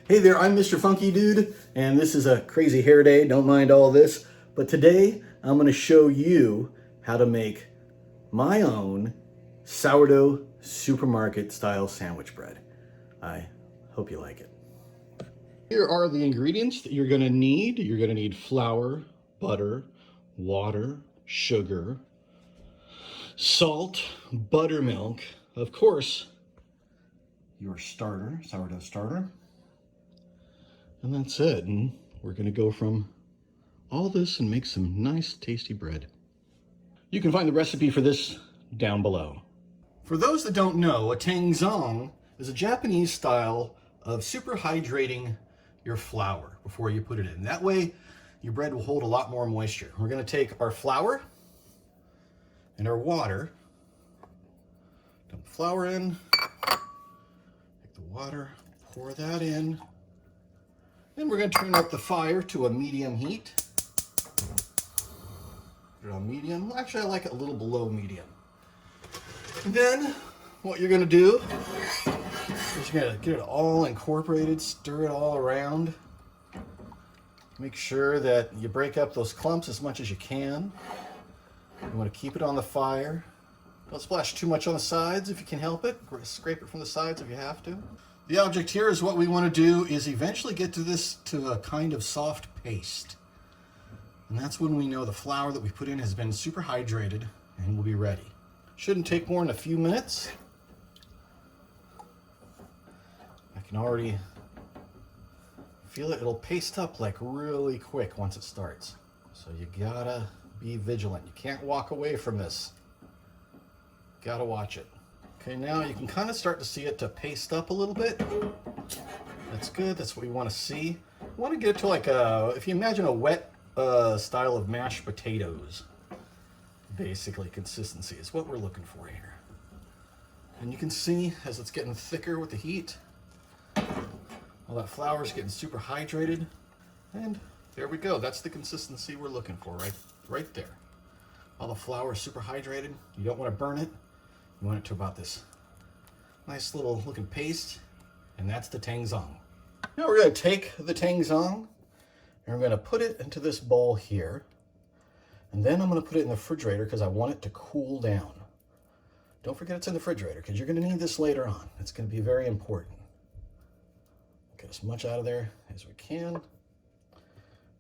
Hey there, I'm Mr. Funky Dude, and this is a crazy hair day, don't mind all this. But today, I'm gonna show you how to make my own sourdough supermarket style sandwich bread. I hope you like it. Here are the ingredients that you're gonna need. You're gonna need flour, butter, water, sugar, salt, buttermilk, of course, your starter, sourdough starter. And that's it. And we're going to go from all this and make some nice, tasty bread. You can find the recipe for this down below. For those that don't know, a tangzong is a Japanese style of super hydrating your flour before you put it in. That way, your bread will hold a lot more moisture. We're going to take our flour and our water, dump the flour in, take the water, pour that in. Then we're going to turn up the fire to a medium heat. Put it on medium. Actually, I like it a little below medium. And then what you're going to do is you're going to get it all incorporated, stir it all around. Make sure that you break up those clumps as much as you can. You want to keep it on the fire. Don't splash too much on the sides if you can help it. Scrape it from the sides if you have to. The object here is what we want to do is eventually get to this to a kind of soft paste. And that's when we know the flour that we put in has been super hydrated and will be ready. Shouldn't take more than a few minutes. I can already feel it. It'll paste up like really quick once it starts. So you gotta be vigilant. You can't walk away from this. Gotta watch it. Okay, now you can kind of start to see it to paste up a little bit. That's good, that's what we want to see. We want to get it to like a, if you imagine a wet style of mashed potatoes, basically consistency is what we're looking for here. And you can see as it's getting thicker with the heat, all that flour is getting super hydrated. And there we go, that's the consistency we're looking for right there. All the flour is super hydrated. You don't want to burn it. You want it to about this nice little looking paste, and that's the tangzong. Now we're going to take the tangzong and we're going to put it into this bowl here, and then I'm going to put it in the refrigerator because I want it to cool down. Don't forget it's in the refrigerator because you're going to need this later on. It's going to be very important. Get as much out of there as we can.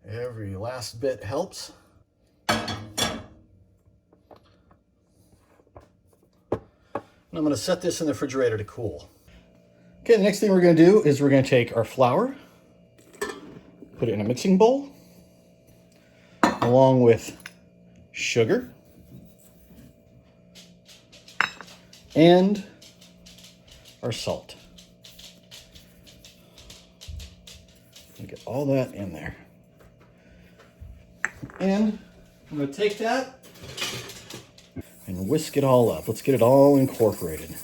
Every last bit helps. I'm going to set this in the refrigerator to cool. Okay, the next thing we're going to do is we're going to take our flour, put it in a mixing bowl, along with sugar and our salt. Get all that in there. And I'm going to take that and whisk it all up. Let's get it all incorporated.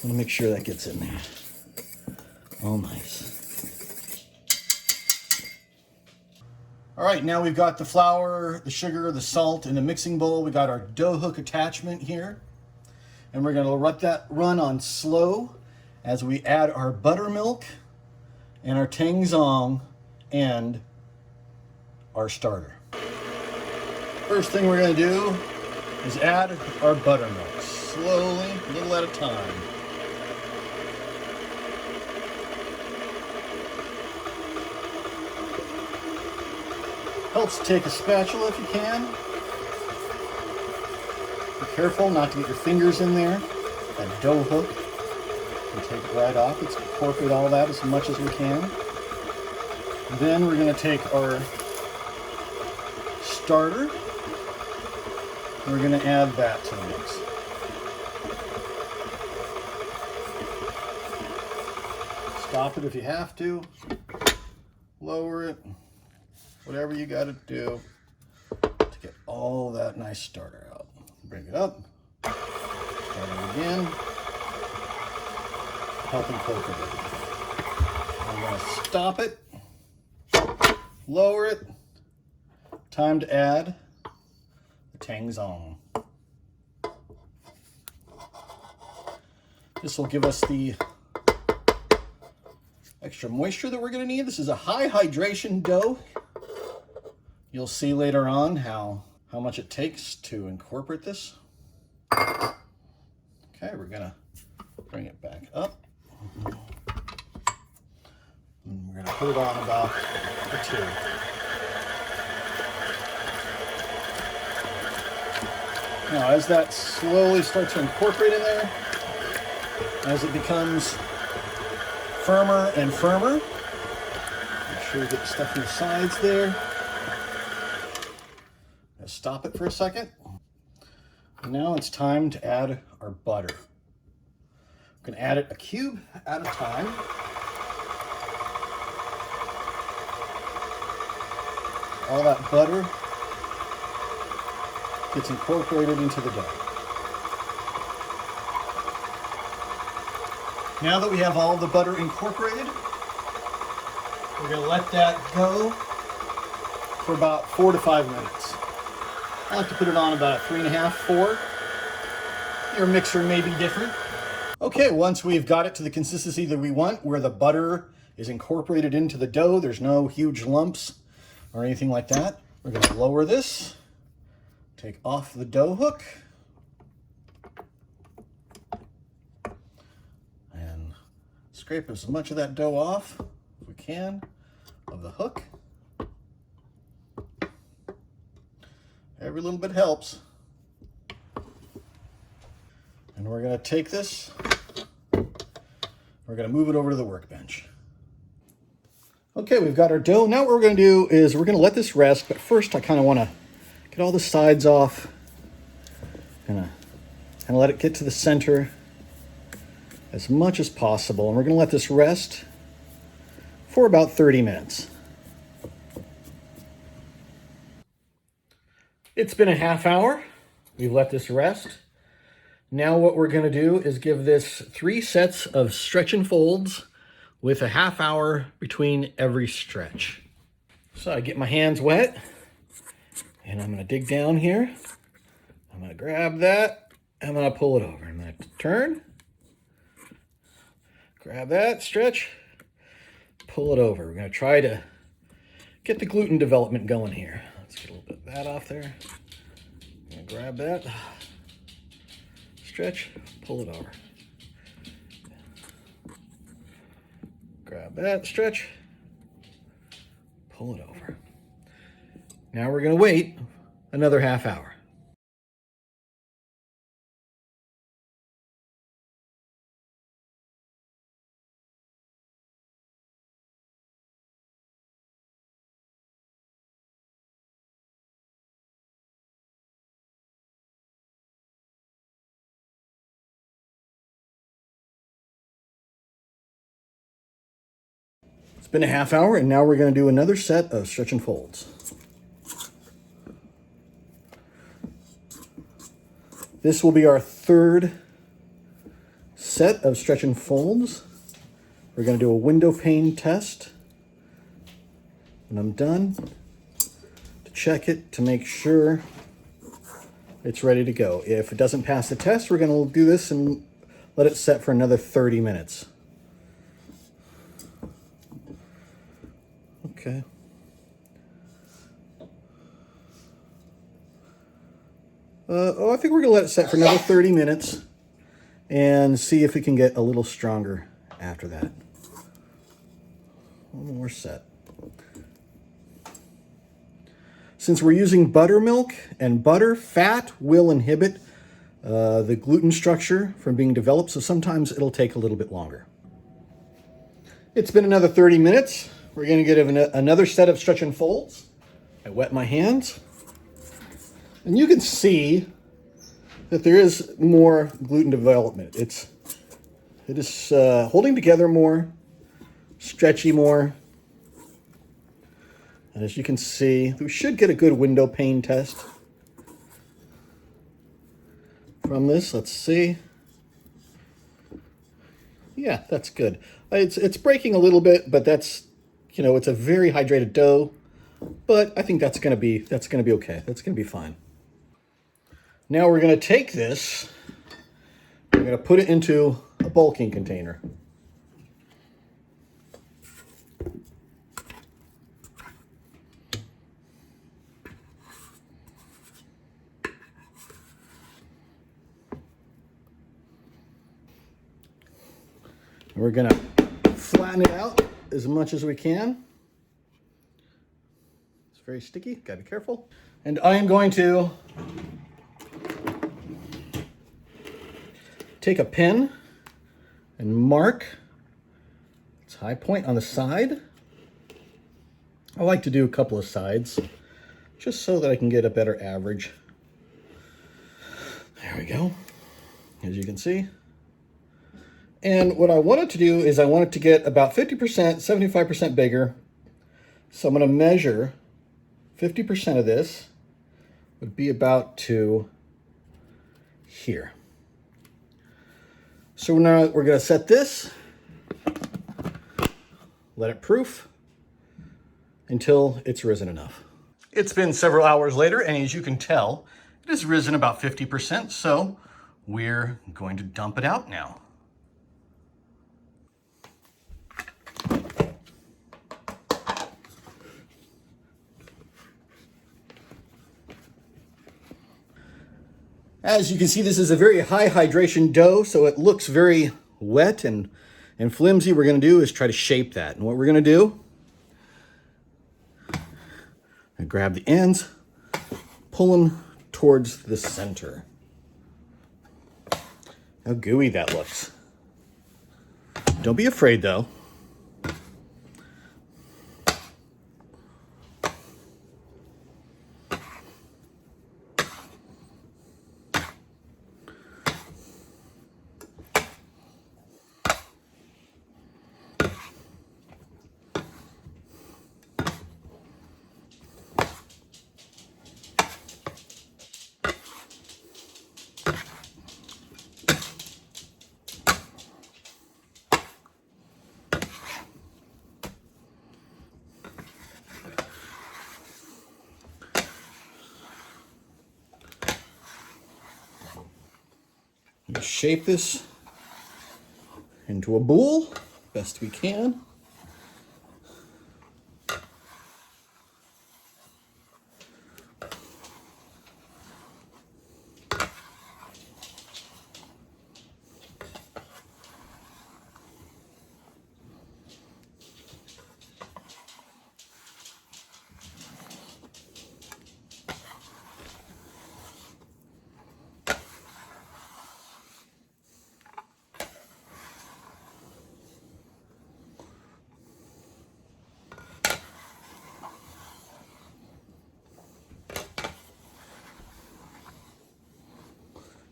I'm gonna make sure that gets in there. All nice. All right, now we've got the flour, the sugar, the salt in the mixing bowl. We got our dough hook attachment here. And we're gonna let that run on slow as we add our buttermilk and our tangzong and our starter. First thing we're gonna do is add our buttermilk, slowly, a little at a time. Helps to take a spatula if you can. Be careful not to get your fingers in there. That dough hook, and take it right off. Let's incorporate all that as much as we can. Then we're going to take our starter. We're going to add that to the mix. Stop it if you have to. Lower it. Whatever you got to do to get all that nice starter out. Bring it up. Start it again. Help incorporate it. I'm going to stop it. Lower it. Time to add tangzong. This will give us the extra moisture that we're going to need. This is a high hydration dough. You'll see later on how much it takes to incorporate this. Okay, we're going to bring it back up. And we're going to put it on about a 2. Now, as that slowly starts to incorporate in there, as it becomes firmer and firmer, make sure you get the stuff in the sides there. Let's stop it for a second. And now it's time to add our butter. We're going to add it a cube at a time. All that butter gets incorporated into the dough. Now that we have all the butter incorporated, we're going to let that go for about 4 to 5 minutes. I like to put it on about 3.5, 4. Your mixer may be different. Okay, once we've got it to the consistency that we want, where the butter is incorporated into the dough, there's no huge lumps or anything like that, we're going to lower this, take off the dough hook, and scrape as much of that dough off as we can of the hook. Every little bit helps. And we're going to take this, we're going to move it over to the workbench. Okay, we've got our dough. Now what we're going to do is we're going to let this rest, but first I kind of want to get all the sides off and let it get to the center as much as possible. And we're going to let this rest for about 30 minutes. It's been a half hour. We've let this rest. Now what we're going to do is give this 3 sets of stretch and folds with a half hour between every stretch. So I get my hands wet and I'm going to dig down here. I'm going to grab that. I'm going to pull it over. I'm going to turn, grab that, stretch, pull it over. We're going to try to get the gluten development going here. Let's get a little bit of that off there. I'm going to grab that, stretch, pull it over. Grab that, stretch, pull it over. Now we're going to wait another half hour. It's been a half hour, and now we're going to do another set of stretch and folds. This will be our 3rd set of stretch and folds. We're going to do a window pane test. When I'm done, to check it to make sure it's ready to go. If it doesn't pass the test, we're going to do this and let it set for another 30 minutes. Okay. I think we're going to let it set for another 30 minutes and see if we can get a little stronger after that. One more set. Since we're using buttermilk and butter, fat will inhibit the gluten structure from being developed, so sometimes it'll take a little bit longer. It's been another 30 minutes. We're going to get another set of stretch and folds. I wet my hands. And you can see that there is more gluten development. It is holding together more, stretchy more. And as you can see, we should get a good window pane test from this. Let's see. Yeah, that's good. It's breaking a little bit, but that's, it's a very hydrated dough. But I think that's gonna be okay. That's gonna be fine. Now we're gonna take this. We're gonna put it into a bulking container. We're gonna flatten it out as much as we can. It's very sticky, gotta be careful. And I am going to take a pen and mark its high point on the side. I like to do a couple of sides just so that I can get a better average. There we go, as you can see. And what I wanted to do is I wanted to get about 50%, 75% bigger. So I'm going to measure 50% of this would be about to here. So now we're going to set this, let it proof until it's risen enough. It's been several hours later, and as you can tell, it has risen about 50%, so we're going to dump it out now. As you can see, this is a very high hydration dough, so it looks very wet and flimsy. What we're going to do is try to shape that. And what we're going to do, I grab the ends, pull them towards the center. How gooey that looks. Don't be afraid, though. Shape this into a bowl best we can.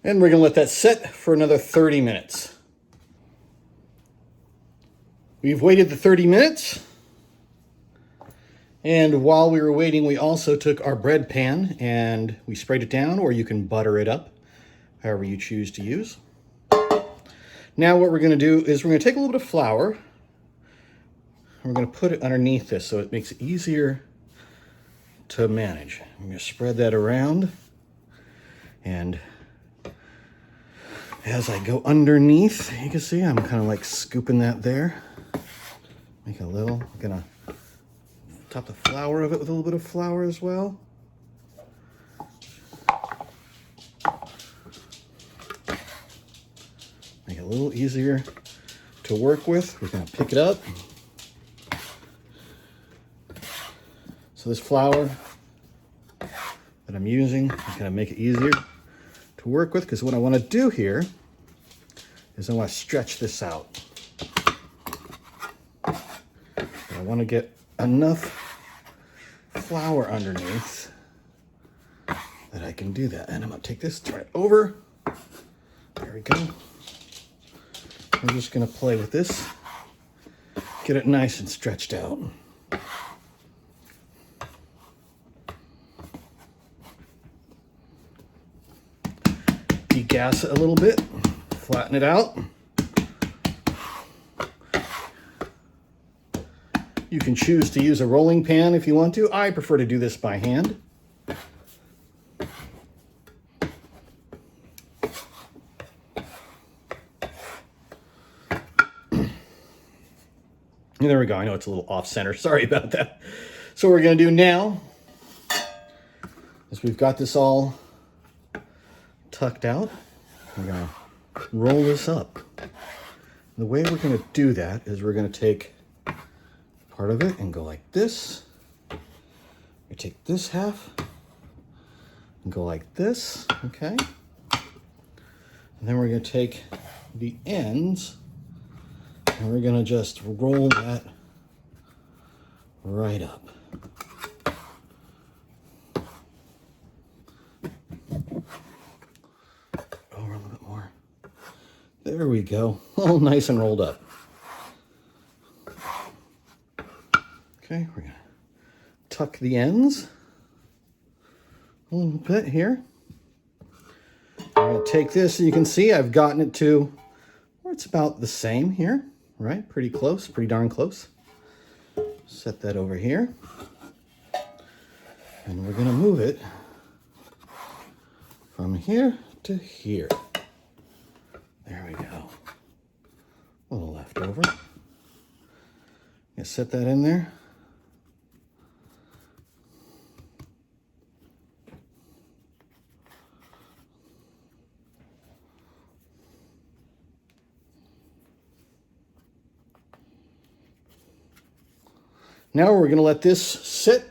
And we're going to let that sit for another 30 minutes. We've waited the 30 minutes. And while we were waiting, we also took our bread pan and we sprayed it down, or you can butter it up, however you choose to use. Now what we're going to do is we're going to take a little bit of flour. And we're going to put it underneath this so it makes it easier to manage. I'm going to spread that around, and as I go underneath, you can see I'm kind of like scooping that there. Make a little, I'm gonna top the flour of it with a little bit of flour as well. Make it a little easier to work with. We're gonna pick it up. So this flour that I'm using is gonna make it easier to work with, because what I want to do here is I want to stretch this out. I want to get enough flour underneath that I can do that. And I'm going to take this, turn it over. There we go. We're just going to play with this, get it nice and stretched out. Degas it a little bit, flatten it out. You can choose to use a rolling pan if you want to. I prefer to do this by hand. There we go. I know it's a little off center. Sorry about that. So what we're going to do now is we've got this all tucked out. We're going to roll this up The way we're going to do that is we're going to take part of it and go like this. We take this half and go like this, okay? And then we're going to take the ends and we're going to just roll that right up. Over a little bit more. There we go. All nice and rolled up. Okay, we're going to tuck the ends a little bit here. I'm going to take this, and you can see I've gotten it to where it's about the same here, right? Pretty close, pretty darn close. Set that over here. And we're going to move it from here to here. There we go. A little left over. Set that in there. Now we're going to let this sit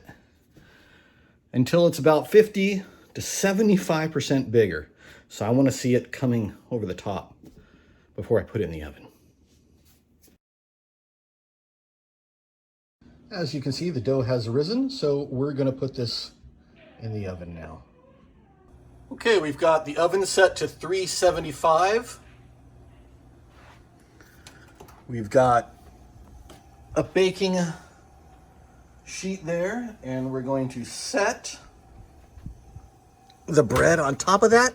until it's about 50 to 75% bigger. So I want to see it coming over the top before I put it in the oven. As you can see, the dough has risen, so we're going to put this in the oven now. Okay, we've got the oven set to 375. We've got a baking sheet there, and we're going to set the bread on top of that.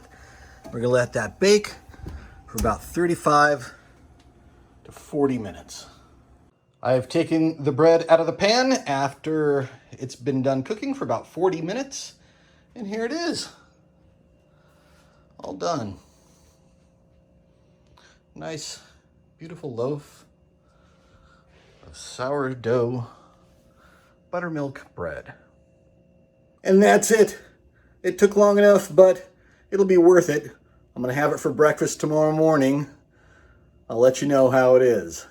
We're going to let that bake for about 35 to 40 minutes. I've taken the bread out of the pan after it's been done cooking for about 40 minutes, and here it is. All done. Nice, beautiful loaf of sourdough buttermilk bread. And that's it. It took long enough, but it'll be worth it. I'm going to have it for breakfast tomorrow morning. I'll let you know how it is.